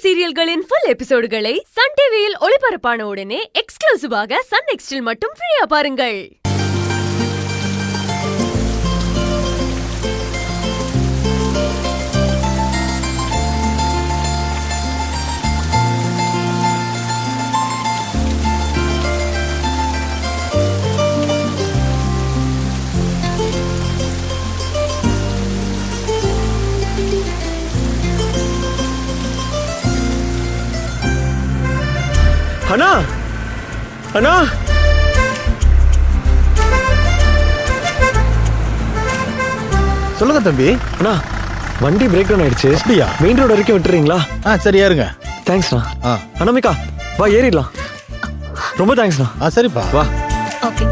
சீரியல்களின் full எபிசோடுகளை Sun டிவியில் ஒளிபரப்பான உடனே எக்ஸ்க்ளூசிவாக சன் நெக்ஸ்டில் மட்டும் ஃப்ரீயா பாருங்கள். அண்ணா அண்ணா சொல்லுங்க தம்பி. அண்ணா வண்டி பிரேக் டவுன் ஆயிடுச்சு. அப்படியா? மெயின் ரோடு வரைக்கும் விட்டுறீங்களா? சரியா இருங்க. தேங்க்ஸ்ண்ணா. ஆ அண்ணாமிக்கா வா ஏறிடலாம். ரொம்ப தேங்க்ஸ்ண்ணா. சரிப்பா வா. ஓகே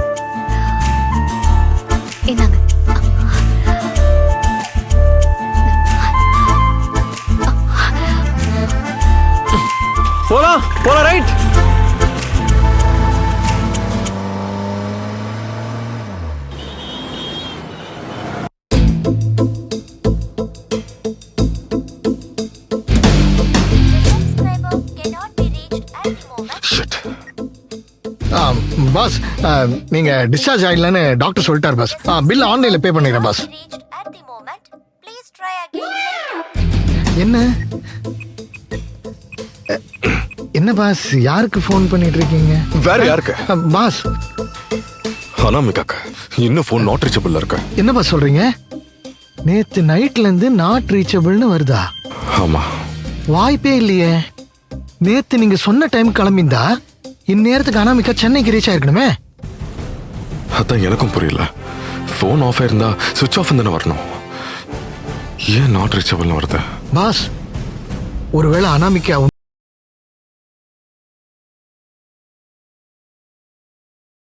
என்னங்க போலாம் போலாம் ரைட். பாஸ் நீங்க டிஸ்சார்ஜ் ஆயிடலன்னு டாக்டர் சொல்லிட்டார் பாஸ். பில் ஆன்லைன்ல பே பண்ணிடுறேன் பாஸ். என்ன என்ன பாஸ் யாருக்கு ஃபோன் பண்ணிட்டு இருக்கீங்க? வேற யாருக்கு? பாஸ் அனாமிகாக்கு இன்னும் ஃபோன் நாட் ரீச்சபிள்ல இருக்கு. என்ன பாஸ் சொல்றீங்க? நேத்து நைட்ல இருந்து நாட் ரீச்சபிள்னு வருதா? ஆமா. வாய்ப்பே இல்லையே. நேத்து நீங்க சொன்ன டைம் கிளம்பிந்தா இந்நேரத்துக்கு அனாமிகா சென்னைக்கு ரீச் ஆயிருக்கணுமே. அதான் எனக்கும் புரியல. ஃபோன் ஆஃப் ஆயிருந்தா சுவிட்ச் ஆஃப் தானே வரணும். ஏன் நாட் ரீச்சபிள்னு வருது? பாஸ் ஒருவேளை அனாமிகா